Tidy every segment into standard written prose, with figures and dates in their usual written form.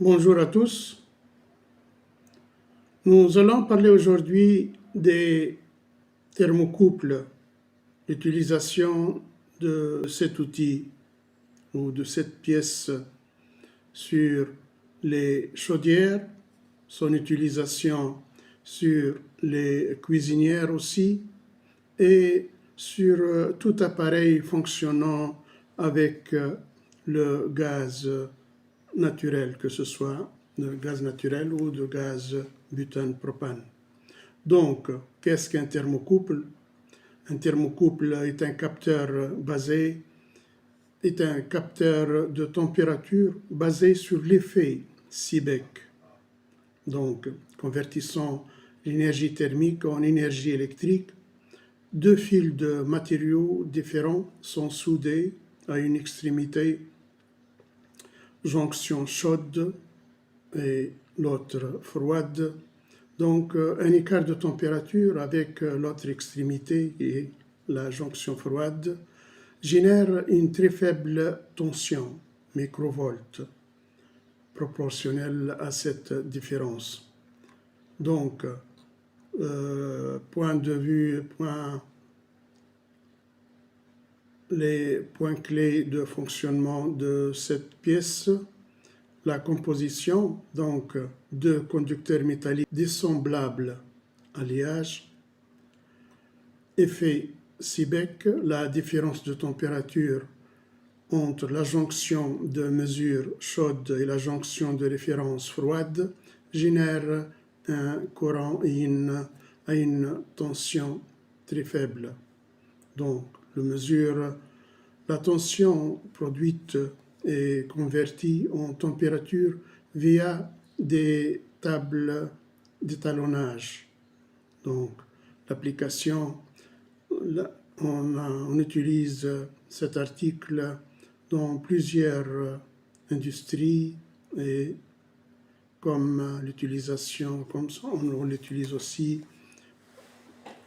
Bonjour à tous. Nous allons parler aujourd'hui des thermocouples, l'utilisation de cet outil ou de cette pièce sur les chaudières, son utilisation sur les cuisinières aussi, et sur tout appareil fonctionnant avec le gaz naturel, que ce soit de gaz naturel ou de gaz butane-propane. Donc, qu'est-ce qu'un thermocouple? Un thermocouple est un capteur de température basé sur l'effet Seebeck. Donc, convertissant l'énergie thermique en énergie électrique, deux fils de matériaux différents sont soudés à une extrémité, jonction chaude et l'autre froide. Donc un écart de température avec l'autre extrémité et la jonction froide génère une très faible tension, microvolts, proportionnelle à cette différence. Donc, les points clés de fonctionnement de cette pièce: la composition, donc deux conducteurs métalliques dissemblables, alliage. Effet Seebeck, la différence de température entre la jonction de mesure chaude et la jonction de référence froide génère un courant à une tension très faible. Donc, la tension produite est convertie en température via des tables d'étalonnage. Donc, l'application, on utilise cet article dans plusieurs industries, et comme l'utilisation, comme ça, on l'utilise aussi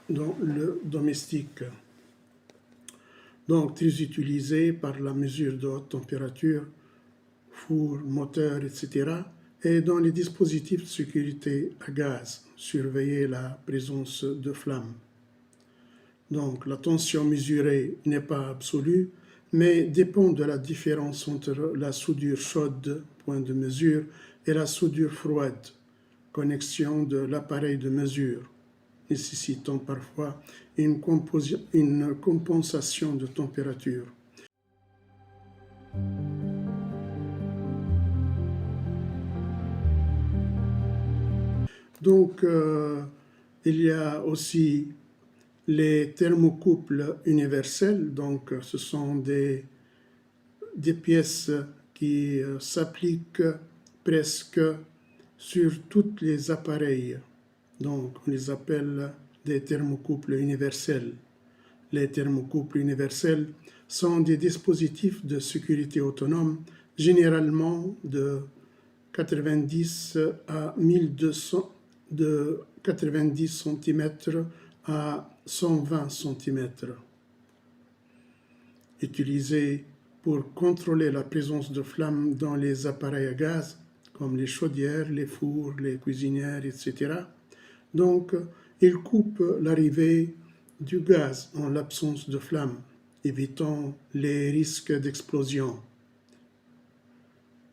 dans le domestique. Donc, très utilisé par la mesure de haute température, four, moteur, etc. Et dans les dispositifs de sécurité à gaz, surveiller la présence de flammes. Donc, la tension mesurée n'est pas absolue, mais dépend de la différence entre la soudure chaude, point de mesure, et la soudure froide, connexion de l'appareil de mesure, nécessitant parfois une compensation de température. Donc, il y a aussi les thermocouples universels. Donc, ce sont des pièces qui s'appliquent presque sur tous les appareils. Donc, on les appelle des thermocouples universels. Les thermocouples universels sont des dispositifs de sécurité autonome, généralement de 90 à 1200, de 90 cm à 120 cm, utilisés pour contrôler la présence de flammes dans les appareils à gaz, comme les chaudières, les fours, les cuisinières, etc. Donc, ils coupent l'arrivée du gaz en l'absence de flammes, évitant les risques d'explosion.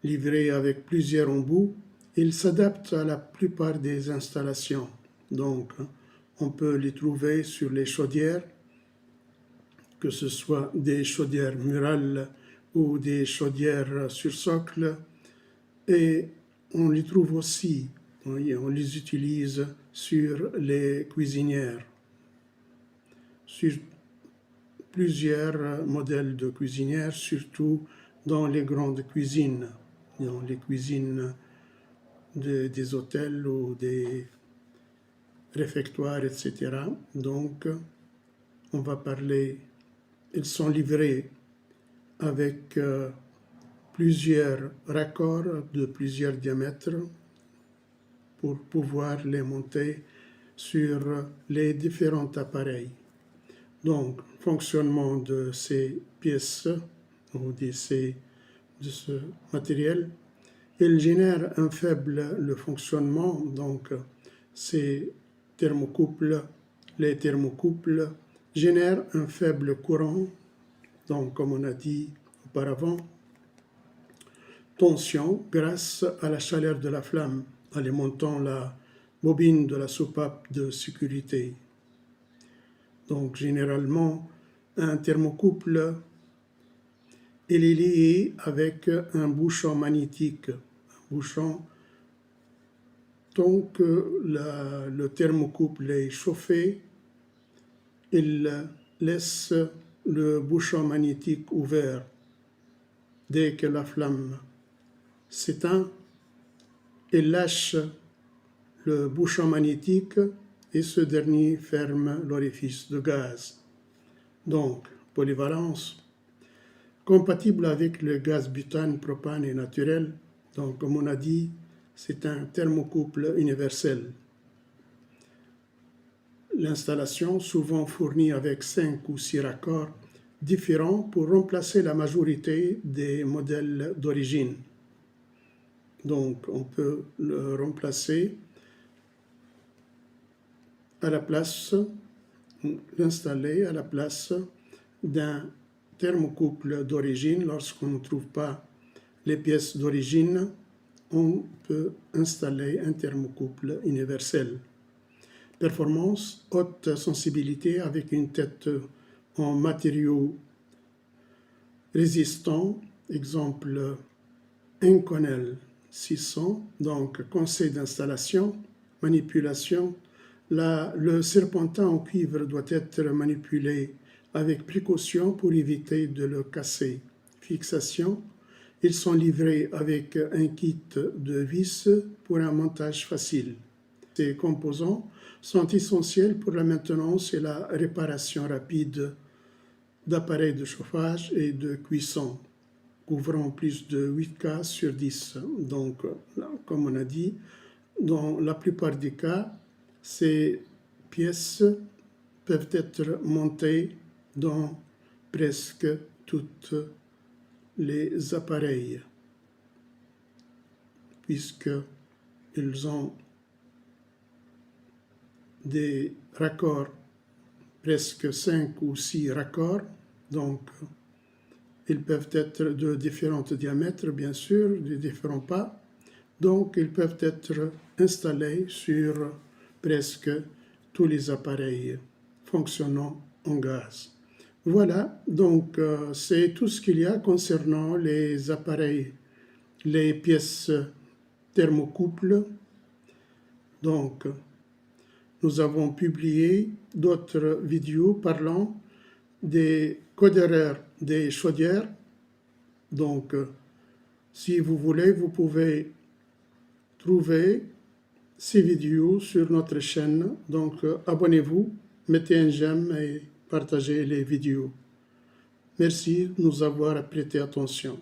Livrés avec plusieurs embouts, ils s'adaptent à la plupart des installations. Donc, on peut les trouver sur les chaudières, que ce soit des chaudières murales ou des chaudières sur socle, et on les trouve aussi, on les utilise sur les cuisinières, sur plusieurs modèles de cuisinières, surtout dans les grandes cuisines, dans les cuisines des hôtels ou des réfectoires, etc. Donc, on va parler, ils sont livrés avec plusieurs raccords de plusieurs diamètres pour pouvoir les monter sur les différents appareils. Donc, fonctionnement de ces pièces ou de ce matériel: Il génère un faible le fonctionnement, donc les thermocouples génèrent un faible courant, donc comme on a dit auparavant, tension grâce à la chaleur de la flamme, alimentant la bobine de la soupape de sécurité. Donc généralement, un thermocouple il est lié avec un bouchon magnétique. Un bouchon, tant que le thermocouple est chauffé, il laisse le bouchon magnétique ouvert. Dès que la flamme s'éteint, il lâche le bouchon magnétique et ce dernier ferme l'orifice de gaz. Donc, polyvalence, compatible avec le gaz butane, propane et naturel. Donc, comme on a dit, c'est un thermocouple universel. L'installation, souvent fournie avec 5 ou 6 raccords différents pour remplacer la majorité des modèles d'origine. Donc, on peut le remplacer à la place, l'installer à la place d'un thermocouple d'origine. Lorsqu'on ne trouve pas les pièces d'origine, on peut installer un thermocouple universel. Performance, haute sensibilité avec une tête en matériaux résistants, exemple Inconel 600, donc conseil d'installation, manipulation. Le serpentin en cuivre doit être manipulé avec précaution pour éviter de le casser. Fixation, ils sont livrés avec un kit de vis pour un montage facile. Ces composants sont essentiels pour la maintenance et la réparation rapide d'appareils de chauffage et de cuisson, couvrant plus de 8 cas sur 10. Donc, comme on a dit, dans la plupart des cas, ces pièces peuvent être montées dans presque tous les appareils, puisqu'ils ont des raccords, presque 5 ou 6 raccords, donc ils peuvent être de différents diamètres, bien sûr, de différents pas, donc ils peuvent être installés sur presque tous les appareils fonctionnant en gaz. Voilà, donc c'est tout ce qu'il y a concernant les appareils, les pièces thermocouples. Donc, nous avons publié d'autres vidéos parlant des codéreurs des chaudières. Donc, si vous voulez, vous pouvez trouver ces vidéos sur notre chaîne. Donc, abonnez-vous, mettez un j'aime et partagez les vidéos. Merci de nous avoir prêté attention.